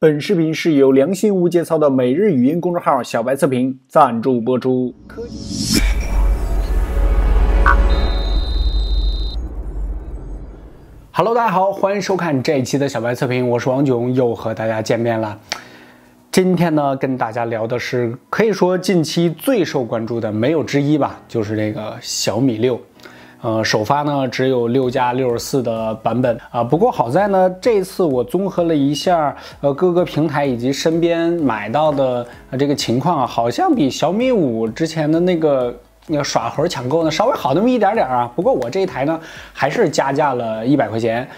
本视频是由良心无节操的每日语音公众号小白测评赞助播出。Hello， 大家好，欢迎收看这一期的小白测评，我是王炯，又和大家见面了。今天呢，跟大家聊的是可以说近期最受关注的没有之一吧，就是这个小米6。首发呢只有6+64的版本啊，不过好在呢，这次我综合了一下各个平台以及身边买到的这个情况啊，好像比小米5之前的那个耍猴抢购呢稍微好那么一点点啊。不过我这一台呢还是加价了100块钱。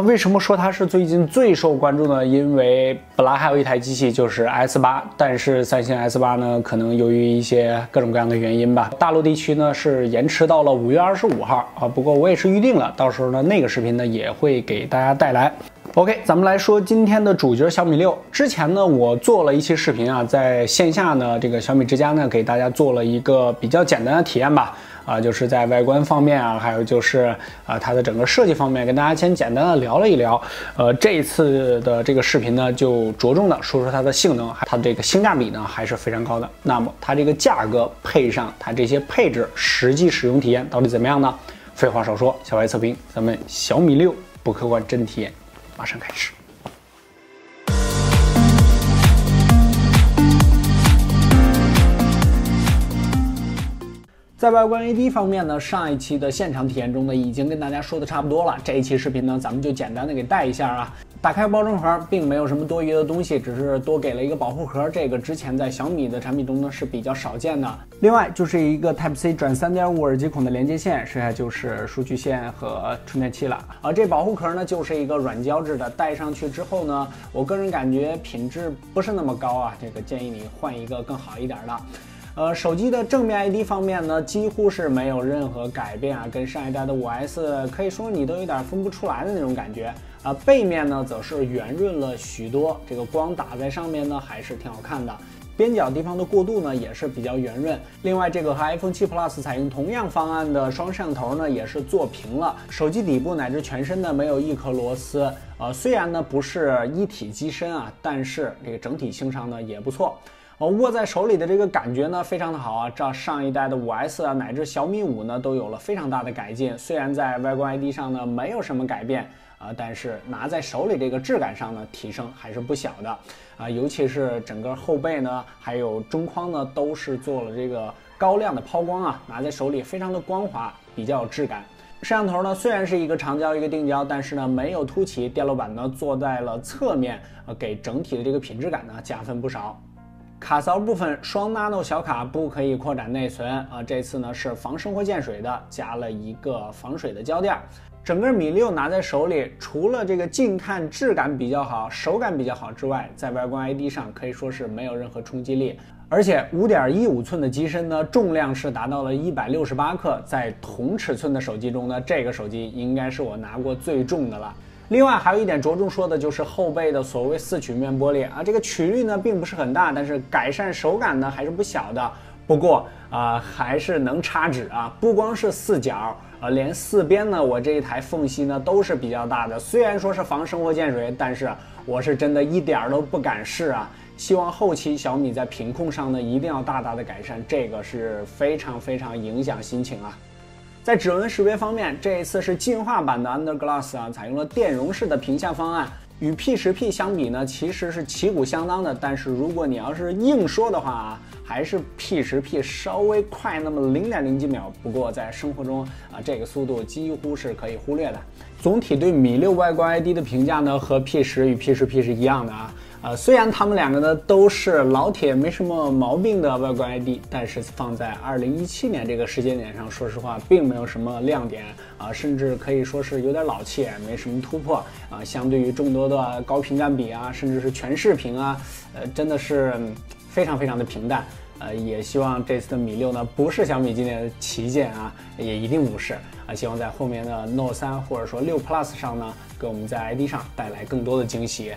为什么说它是最近最受关注呢？因为本来还有一台机器就是 S8， 但是三星 S8 呢，可能由于一些各种各样的原因吧，大陆地区呢是延迟到了5月25号啊。不过我也是预定了，到时候呢那个视频呢也会给大家带来。OK， 咱们来说今天的主角小米6。之前呢，我做了一期视频啊，在线下呢，这个小米之家呢，给大家做了一个比较简单的体验吧。就是在外观方面啊，还有就是它的整个设计方面，跟大家先简单的聊了一聊。这一次的这个视频呢，就着重的说说它的性能，它的这个性价比呢还是非常高的。那么它这个价格配上它这些配置，实际使用体验到底怎么样呢？废话少说，小白测评，咱们小米6不客观真体验马上开始。在外观 AD 方面呢，上一期的现场体验中呢，已经跟大家说的差不多了。这一期视频呢，咱们就简单的给带一下啊。打开包装盒，并没有什么多余的东西，只是多给了一个保护壳。这个之前在小米的产品中呢是比较少见的。另外就是一个 Type-C 转 3.5 耳机孔的连接线，剩下就是数据线和充电器了。这保护壳呢就是一个软胶质的，戴上去之后呢，我个人感觉品质不是那么高啊，这个建议你换一个更好一点的。手机的正面 AD 方面呢，几乎是没有任何改变啊，跟上一代的5S 可以说你都有点分不出来的那种感觉。背面呢则是圆润了许多，这个光打在上面呢还是挺好看的。边角地方的过渡呢也是比较圆润。另外，这个和 iPhone 7 Plus 采用同样方案的双摄像头呢也是做平了，手机底部乃至全身呢没有一颗螺丝。虽然呢不是一体机身啊，但是这个整体性上呢也不错。握在手里的这个感觉呢非常的好啊，这上一代的5S 啊乃至小米5呢都有了非常大的改进。虽然在外观 ID 上呢没有什么改变但是拿在手里这个质感上呢提升还是不小的尤其是整个后背呢还有中框呢都是做了这个高亮的抛光啊，拿在手里非常的光滑，比较有质感。摄像头呢虽然是一个长焦一个定焦，但是呢没有凸起，电路板呢做在了侧面给整体的这个品质感呢加分不少。卡槽部分双 nano 小卡不可以扩展内存这次呢是防生活溅水的，加了一个防水的胶垫。整个米6拿在手里，除了这个近看质感比较好，手感比较好之外，在外观 ID 上可以说是没有任何冲击力。而且 5.15 寸的机身呢，重量是达到了168克，在同尺寸的手机中呢，这个手机应该是我拿过最重的了。另外还有一点着重说的就是后背的所谓4曲面玻璃这个曲率呢并不是很大，但是改善手感呢还是不小的。不过还是能插纸不光是4角连4边呢，我这一台缝隙呢都是比较大的。虽然说是防生活溅水，但是我是真的一点都不敢试希望后期小米在品控上呢一定要大大的改善，这个是非常非常影响心情在指纹识别方面，这一次是进化版的 Under Glass采用了电容式的屏下方案，与 P10P 相比呢，其实是旗鼓相当的。但是如果你要是硬说的话还是 P10P 稍微快那么0.0几秒。不过在生活中这个速度几乎是可以忽略的。总体对米6外观 ID 的评价呢，和 P10 与 P10P 是一样的虽然他们两个呢都是老铁没什么毛病的外观 ID， 但是放在2017年这个时间点上，说实话并没有什么亮点甚至可以说是有点老气，没什么突破相对于众多的高屏占比甚至是全视屏真的是非常非常的平淡。也希望这次的米6呢不是小米今年的旗舰也一定不是希望在后面的 Note 3或者说6 Plus 上呢，给我们在 ID 上带来更多的惊喜。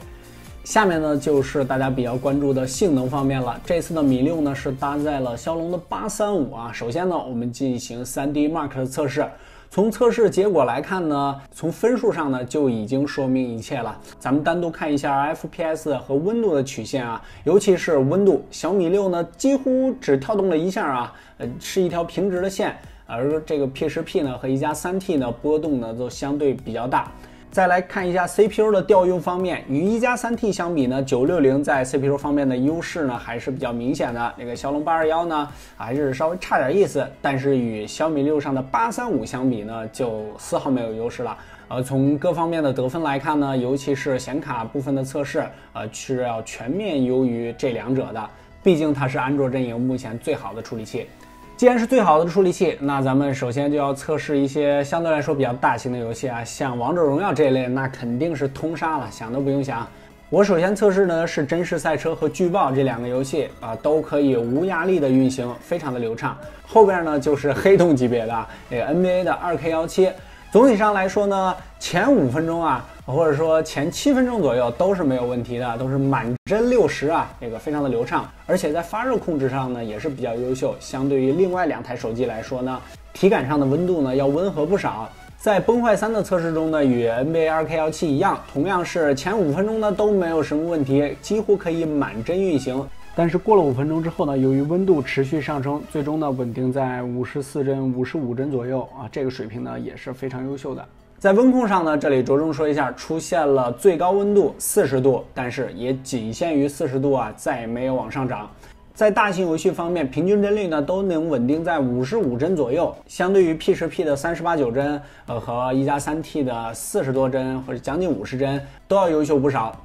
下面呢就是大家比较关注的性能方面了。这次的米6呢是搭载了骁龙的835首先呢，我们进行 3D Mark 的测试。从测试结果来看呢，从分数上呢就已经说明一切了。咱们单独看一下 FPS 和温度的曲线啊，尤其是温度，小米6呢几乎只跳动了一下啊，是一条平直的线，而这个 P10P 呢和一加 3T 呢波动呢都相对比较大。再来看一下 CPU 的调用方面，与一加 3T 相比呢，960在 CPU 方面的优势呢还是比较明显的。这个骁龙821呢还是稍微差点意思，但是与小米6上的835相比呢，就丝毫没有优势了。从各方面的得分来看呢，尤其是显卡部分的测试，是要全面优于这两者的。毕竟它是安卓阵营目前最好的处理器。既然是最好的处理器，那咱们首先就要测试一些相对来说比较大型的游戏啊，像王者荣耀这一类，那肯定是通杀了，想都不用想。我首先测试呢是真实赛车和巨豹这两个游戏啊，都可以无压力的运行，非常的流畅。后边呢就是黑洞级别的这个 NBA 的 2K17。总体上来说呢，前5分钟啊，或者说前7分钟左右都是没有问题的，都是满帧60啊，这个非常的流畅，而且在发热控制上呢也是比较优秀，相对于另外2台手机来说呢，体感上的温度呢要温和不少。在崩坏3的测试中呢，与 NBA 2K17一样，同样是前5分钟呢都没有什么问题，几乎可以满帧运行。但是过了5分钟之后呢，由于温度持续上升，最终呢稳定在54帧、55帧左右啊，这个水平呢也是非常优秀的。在温控上呢，这里着重说一下，出现了最高温度40度，但是也仅限于40度啊，再也没有往上涨。在大型游戏方面，平均帧率呢都能稳定在55帧左右，相对于 P10P 的38.9帧，和一加 3T 的40多帧或者将近50帧都要优秀不少。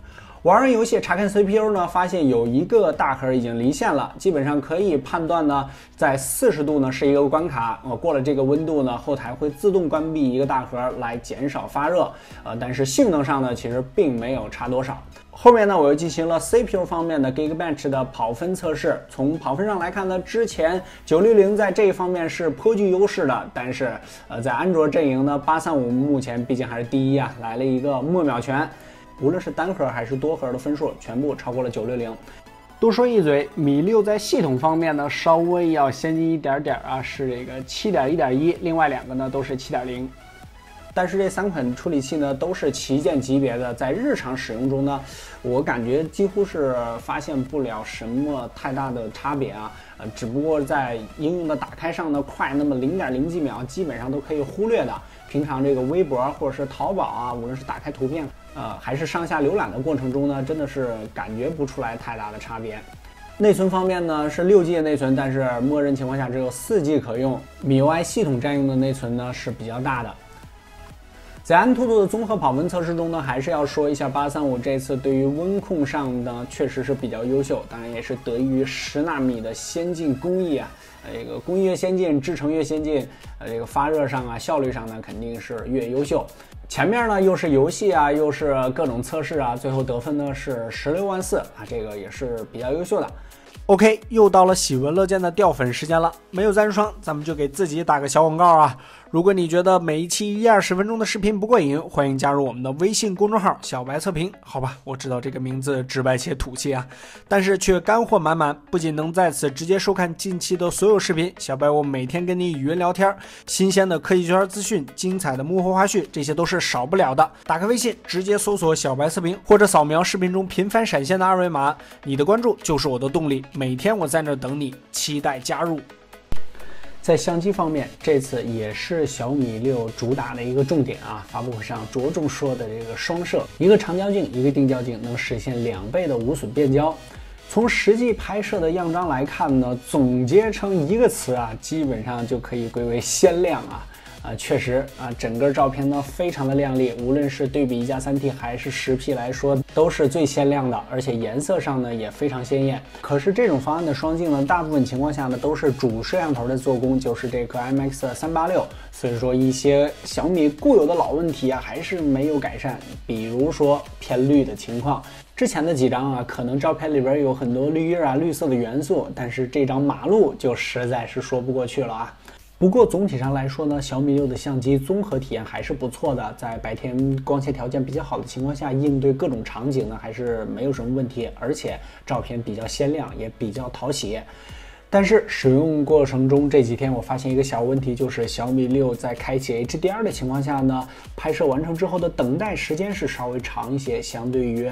玩完游戏查看 CPU 呢，发现有一个大核已经离线了，基本上可以判断呢，在40度呢是一个关卡，过了这个温度呢，后台会自动关闭一个大核来减少发热，但是性能上呢，其实并没有差多少。后面呢，我又进行了 CPU 方面的 Geekbench 的跑分测试。从跑分上来看呢，之前960在这一方面是颇具优势的，但是在安卓阵营呢，835目前毕竟还是第一啊，来了一个莫秒拳。无论是单核还是多核的分数，全部超过了960。多说一嘴，米6在系统方面呢，稍微要先进一点点啊，是这个7.1.1，另外2个呢都是7.0。但是这3款处理器呢都是旗舰级别的，在日常使用中呢，我感觉几乎是发现不了什么太大的差别啊，只不过在应用的打开上呢快那么0.0几秒，基本上都可以忽略的。平常这个微博或者是淘宝啊，无论是打开图片，还是上下浏览的过程中呢，真的是感觉不出来太大的差别。内存方面呢是6G 的内存，但是默认情况下只有4G 可用。MIUI 系统占用的内存呢是比较大的。在安兔兔的综合跑分测试中呢，还是要说一下835这次对于温控上呢确实是比较优秀，当然也是得益于10纳米的先进工艺啊。这个工艺越先进，制程越先进，这个发热上啊、效率上呢肯定是越优秀。前面呢又是游戏啊，又是各种测试啊，最后得分呢是16.4万啊，这个也是比较优秀的。OK， 又到了喜闻乐见的掉粉时间了，没有赞助商，咱们就给自己打个小广告啊！如果你觉得每一期1-20分钟的视频不过瘾，欢迎加入我们的微信公众号小白测评。好吧，我知道这个名字直白且土气啊，但是却干货满满。不仅能在此直接收看近期的所有视频，小白我每天跟你语音聊天，新鲜的科技圈资讯，精彩的幕后花絮，这些都是少不了的。打开微信，直接搜索小白测评，或者扫描视频中频繁闪现的二维码，你的关注就是我的动力。每天我在那等你，期待加入。在相机方面，这次也是小米6主打的一个重点啊，发布会上着重说的这个双摄，一个长焦镜，一个定焦镜，能实现2倍的无损变焦。从实际拍摄的样张来看呢，总结成一个词啊，基本上就可以归为鲜亮啊。确实啊，整个照片呢非常的亮丽，无论是对比一加 3T 还是10P 来说，都是最鲜亮的，而且颜色上呢也非常鲜艳。可是这种方案的双镜呢，大部分情况下呢都是主摄像头的做工，就是这颗 IMX386，所以说一些小米固有的老问题啊还是没有改善，比如说偏绿的情况。之前的几张啊，可能照片里边有很多绿叶啊、绿色的元素，但是这张马路就实在是说不过去了啊。不过总体上来说呢，小米6的相机综合体验还是不错的，在白天光线条件比较好的情况下，应对各种场景呢还是没有什么问题，而且照片比较鲜亮，也比较讨喜。但是使用过程中这几天我发现一个小问题，就是小米6在开启 HDR 的情况下呢，拍摄完成之后的等待时间是稍微长一些，相对于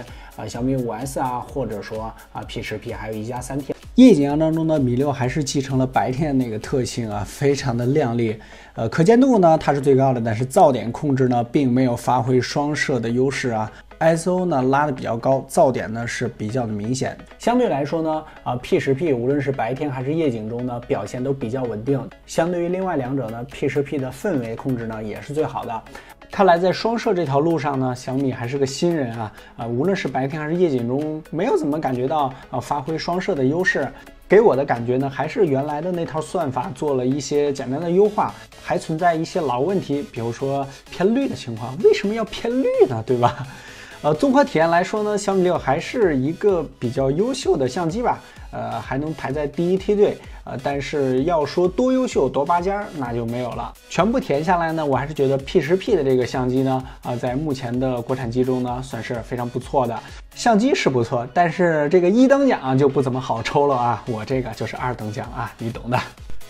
小米5S 啊，或者说P10P 还有1加3T。夜景样当中呢，米6还是继承了白天那个特性啊，非常的亮丽。可见度呢它是最高的，但是噪点控制呢并没有发挥双摄的优势啊。ISO 呢拉的比较高，噪点呢是比较的明显。相对来说呢，P10P 无论是白天还是夜景中呢，表现都比较稳定。相对于另外两者呢，P10P 的氛围控制呢也是最好的。看来在双摄这条路上呢，小米还是个新人啊！无论是白天还是夜景中，没有怎么感觉到发挥双摄的优势。给我的感觉呢，还是原来的那套算法做了一些简单的优化，还存在一些老问题，比如说偏绿的情况。为什么要偏绿呢？对吧？综合体验来说呢，小米6还是一个比较优秀的相机吧，还能排在第一梯队，但是要说多优秀多拔尖儿，那就没有了。全部体验下来呢，我还是觉得 P10P 的这个相机呢，在目前的国产机中呢，算是非常不错的。相机是不错，但是这个1等奖就不怎么好抽了啊，我这个就是2等奖啊，你懂的。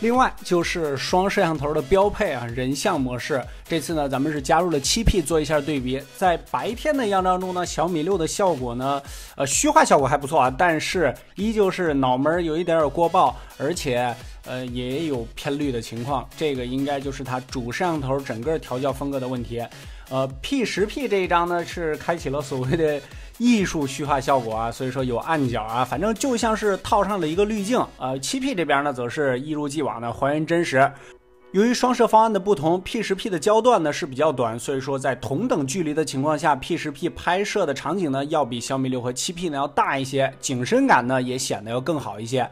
另外就是双摄像头的标配啊，人像模式。这次呢，咱们是加入了7P 做一下对比。在白天的样张中呢，小米6的效果呢，虚化效果还不错啊，但是依旧是脑门有一点过曝，而且也有偏绿的情况。这个应该就是它主摄像头整个调教风格的问题。P10P 这一张呢是开启了所谓的艺术虚化效果啊，所以说有暗角啊，反正就像是套上了一个滤镜。7P 这边呢则是一如既往的还原真实。由于双摄方案的不同 ，P10P 的焦段呢是比较短，所以说在同等距离的情况下 ，P10P 拍摄的场景呢要比小米6和7P 呢要大一些，景深感呢也显得要更好一些。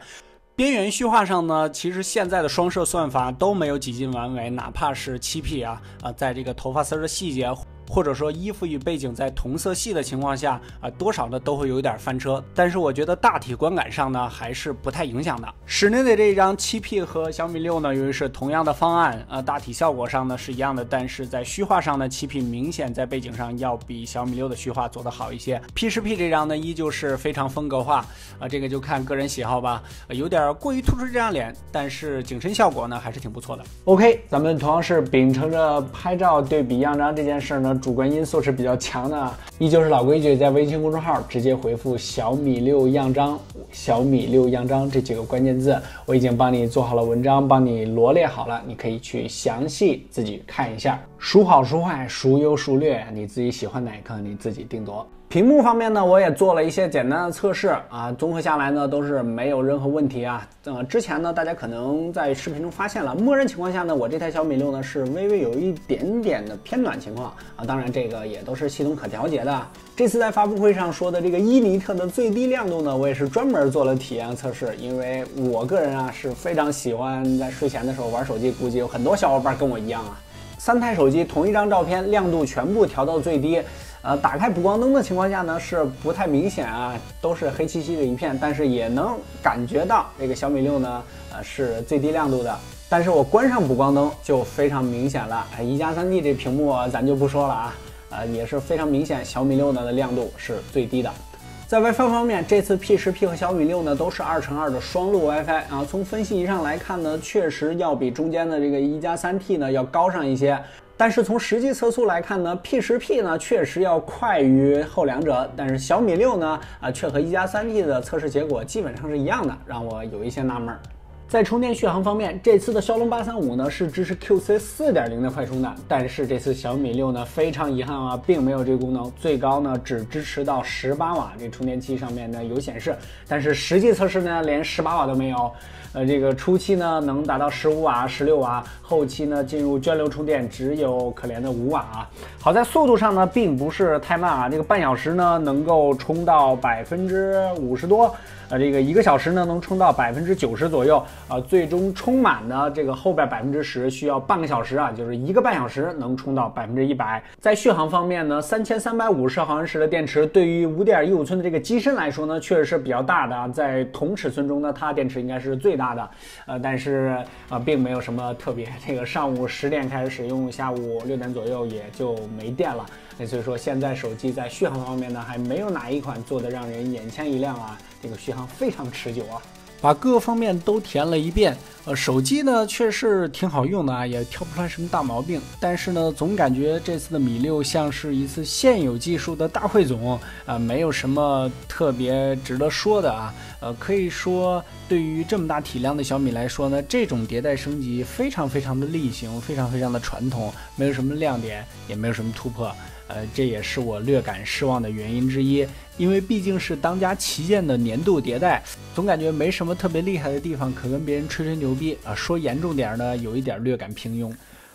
边缘虚化上呢，其实现在的双摄算法都没有几近完美，哪怕是7P 在这个头发丝的细节，或者说衣服与背景在同色系的情况下多少呢都会有一点翻车，但是我觉得大体观感上呢还是不太影响的。室内的这一张7P 和小米6呢，由于是同样的方案，大体效果上呢是一样的，但是在虚化上呢，7P 明显在背景上要比小米6的虚化做得好一些。P10P 这张呢依旧是非常风格化这个就看个人喜好吧，有点过于突出这张脸，但是景深效果呢还是挺不错的。OK， 咱们同样是秉承着拍照对比样张这件事呢，主观因素是比较强的，依旧是老规矩，在微信公众号直接回复小米6样张、小米6样张这几个关键字，我已经帮你做好了文章，帮你罗列好了，你可以去详细自己看一下，孰好孰坏，孰优孰劣，你自己喜欢哪个你自己定夺。屏幕方面呢，我也做了一些简单的测试综合下来呢都是没有任何问题啊。之前呢大家可能在视频中发现了，默认情况下呢，我这台小米6呢是微微有一点点的偏暖情况当然这个也都是系统可调节的。这次在发布会上说的这个伊尼特的最低亮度呢，我也是专门做了体验测试，因为我个人是非常喜欢在睡前的时候玩手机，估计有很多小伙伴跟我一样3台手机同一张照片亮度全部调到最低。打开补光灯的情况下呢，是不太明显都是黑漆漆的一片，但是也能感觉到这个小米6呢，是最低亮度的。但是我关上补光灯就非常明显了，1加3T 这屏幕咱就不说了也是非常明显，小米6呢的亮度是最低的。在 WiFi 方面，这次 P10P 和小米6呢都是2×2的双路 WiFi 从分析仪上来看呢，确实要比中间的这个1加3T 呢要高上一些。但是从实际测速来看呢 ，P10P 呢确实要快于后两者，但是小米6呢却和1加3T 的测试结果基本上是一样的，让我有一些纳闷。在充电续航方面，这次的骁龙835呢是支持 QC 4.0 的快充的，但是这次小米6呢非常遗憾并没有这个功能，最高呢只支持到18瓦，这充电器上面呢有显示，但是实际测试呢连18瓦都没有。这个初期呢能达到15瓦、16瓦，后期呢进入涓流充电只有可怜的5瓦好在速度上呢并不是太慢这个半小时呢能够充到50%多，这个1个小时呢能充到90%左右最终充满的这个后边10%需要半个小时就是1个半小时能充到100%。在续航方面呢，3350毫安时的电池对于5.15寸的这个机身来说呢，确实是比较大的在同尺寸中呢，它电池应该是最大的，但是并没有什么特别，这个上午10点开始使用，下午6点左右也就没电了。所以说现在手机在续航方面呢，还没有哪一款做的让人眼前一亮这个续航非常持久把各个方面都填了一遍。手机呢确实挺好用的啊，也挑不出来什么大毛病。但是呢，总感觉这次的米6像是一次现有技术的大汇总没有什么特别值得说的啊。可以说对于这么大体量的小米来说呢，这种迭代升级非常的例行，非常的传统，没有什么亮点，也没有什么突破。这也是我略感失望的原因之一，因为毕竟是当家旗舰的年度迭代，总感觉没什么特别厉害的地方可跟别人吹牛逼啊。说严重点呢，有一点略感平庸。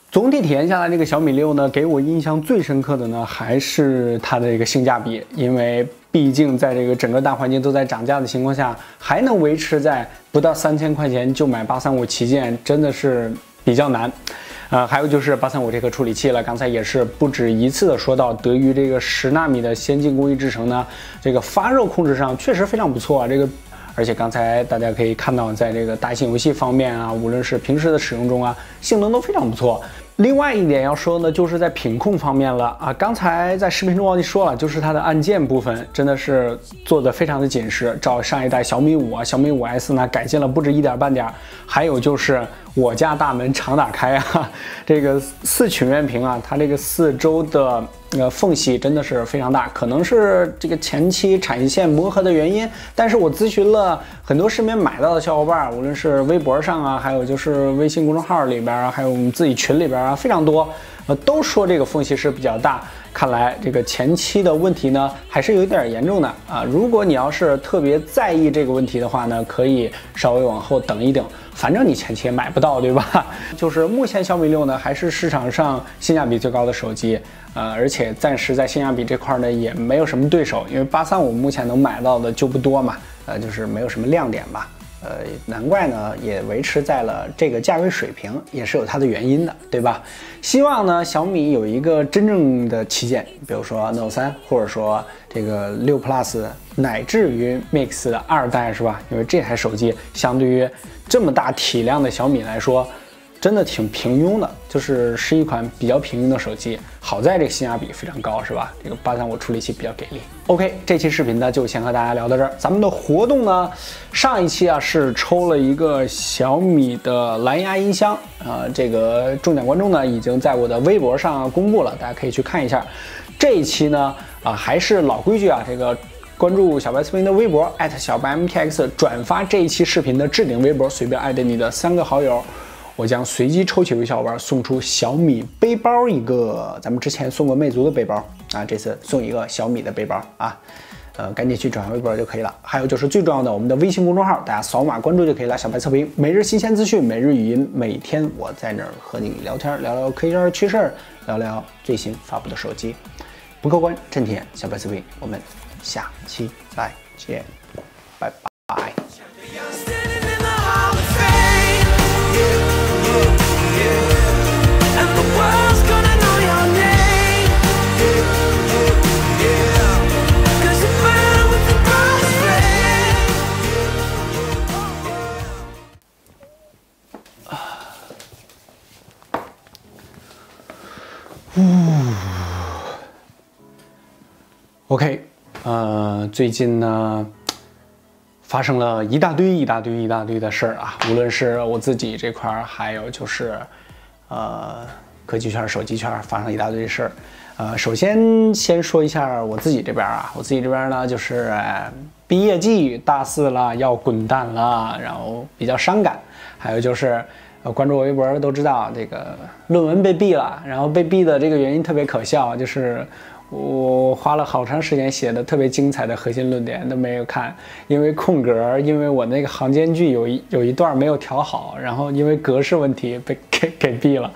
总体体验下来，这个小米6呢，给我印象最深刻的呢，还是它的这个性价比，因为毕竟在这个整个大环境都在涨价的情况下，还能维持在不到3000块钱就买835旗舰，真的是比较难。还有就是835这颗处理器了，刚才也是不止一次的说到，得益于这个10纳米的先进工艺制成呢，这个发热控制上确实非常不错啊。而且刚才大家可以看到，在这个大型游戏方面啊，无论是平时的使用中啊，性能都非常不错。另外一点要说呢，就是在品控方面了啊。刚才在视频中忘记说了，就是它的按键部分真的是做的非常的紧实，照上一代小米5啊、小米5S 呢改进了不止一点半点。还有就是我家大门常打开啊，这个4曲面屏啊，它这个4周的缝隙真的是非常大，可能是这个前期产线磨合的原因。但是我咨询了很多身边买到的小伙伴，无论是微博上啊，还有就是微信公众号里边啊，还有我们自己群里边啊，非常多，都说这个缝隙是比较大。看来这个前期的问题呢，还是有点严重的啊。如果你要是特别在意这个问题的话呢，可以稍微往后等一等，反正你前期也买不到，对吧？就是目前小米6呢，还是市场上性价比最高的手机，而且暂时在性价比这块呢，也没有什么对手，因为835目前能买到的就不多嘛，就是没有什么亮点吧。难怪呢，也维持在了这个价位水平，也是有它的原因的，对吧？希望呢，小米有一个真正的旗舰，比如说 Note 3，或者说这个6 Plus， 乃至于 Mix 的2代，是吧？因为这台手机相对于这么大体量的小米来说，真的挺平庸的，就是一款比较平庸的手机。好在这个性价比非常高，是吧？这个835处理器比较给力。OK， 这期视频呢就先和大家聊到这儿。咱们的活动呢，上一期啊是抽了一个小米的蓝牙音箱，这个中奖观众呢已经在我的微博上公布了，大家可以去看一下。这一期呢还是老规矩啊，这个关注小白测评的微博小白 MTX， 转发这一期视频的置顶微博，随便艾特你的3个好友。我将随机抽取一位小伙伴送出小米背包一个，咱们之前送过魅族的背包啊，这次送一个小米的背包啊，赶紧去转发微博就可以了。还有就是最重要的，我们的微信公众号，大家扫码关注就可以了。小白测评，每日新鲜资讯，每日语音，每天我在那儿和你聊天，聊聊科技圈趣事儿，聊聊最新发布的手机。不客观，真体验，小白测评，我们下期再见，拜拜。OK， 最近呢发生了一大堆的事儿啊，无论是我自己这块儿，还有就是科技圈、手机圈发生了一大堆事儿。首先说一下我自己这边啊，我自己这边呢就是毕业季，大4了，要滚蛋了，然后比较伤感。还有就是关注我微博的都知道，这个论文被毙了，然后被毙的这个原因特别可笑，就是我花了好长时间写的特别精彩的核心论点都没有看，因为空格，因为我那个行间距有一段没有调好，然后因为格式问题被给毙了。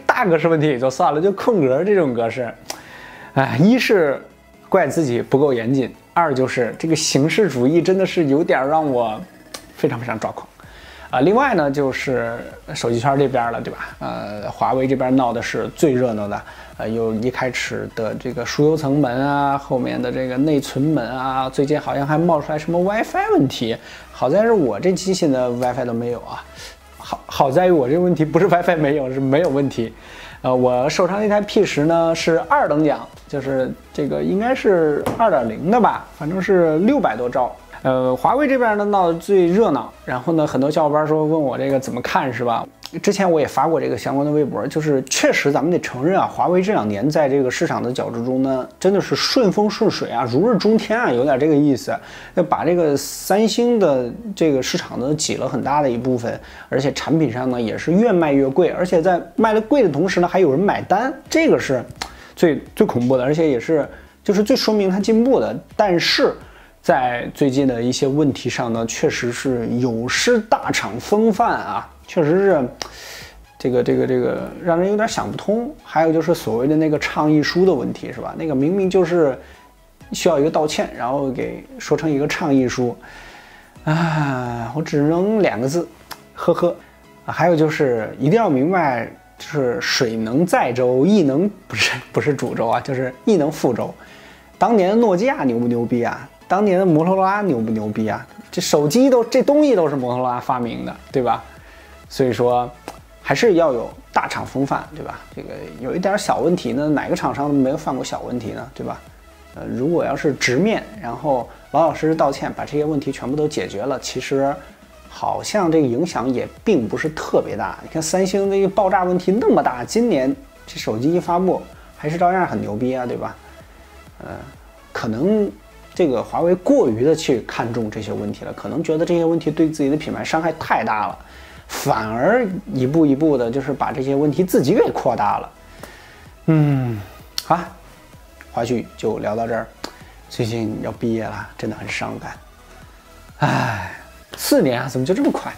大格式问题也就算了，就空格这种格式，一是怪自己不够严谨，二就是这个形式主义真的是有点让我非常抓狂。另外呢，就是手机圈这边了，对吧？华为这边闹的是最热闹的，有一开始的这个疏油层门啊，后面的这个内存门啊，最近好像还冒出来什么 WiFi 问题。好在是我这机器的 WiFi 都没有啊，好在于我这个问题不是 WiFi 没有，是没有问题。我手上那台 P10呢是2等奖，就是这个应该是2.0的吧，反正是600多兆。华为这边呢闹得最热闹，然后呢，很多小伙伴说问我这个怎么看是吧？之前我也发过这个相关的微博，就是确实咱们得承认啊，华为这2年在这个市场的角逐中呢，真的是顺风顺水啊，如日中天啊，有点这个意思。要把这个三星的这个市场呢挤了很大的一部分，而且产品上呢也是越卖越贵，而且在卖的贵的同时呢，还有人买单，这个是最恐怖的，而且也是就是最说明它进步的。但是在最近的一些问题上呢，确实是有失大厂风范啊。确实是，这个让人有点想不通。还有就是所谓的那个倡议书的问题，是吧？那个明明就是需要一个道歉，然后给说成一个倡议书，啊，我只能2个字，呵呵。还有就是一定要明白，就是水能载舟，亦能不是煮粥啊，就是亦能覆舟。当年的诺基亚牛不牛逼啊？当年的摩托罗拉牛不牛逼啊？这手机这东西都是摩托罗拉发明的，对吧？所以说，还是要有大厂风范，对吧？这个有一点小问题呢，哪个厂商没有犯过小问题呢，对吧？如果要是直面，然后老实实道歉，把这些问题全部都解决了，其实好像这个影响也并不是特别大。你看三星这个爆炸问题那么大，今年这手机一发布，还是照样很牛逼啊，对吧？可能这个华为过于的去看重这些问题了，可能觉得这些问题对自己的品牌伤害太大了。反而一步一步的，就是把这些问题自己给扩大了。好，华胥就聊到这儿。最近要毕业了，真的很伤感。4年啊，怎么就这么快？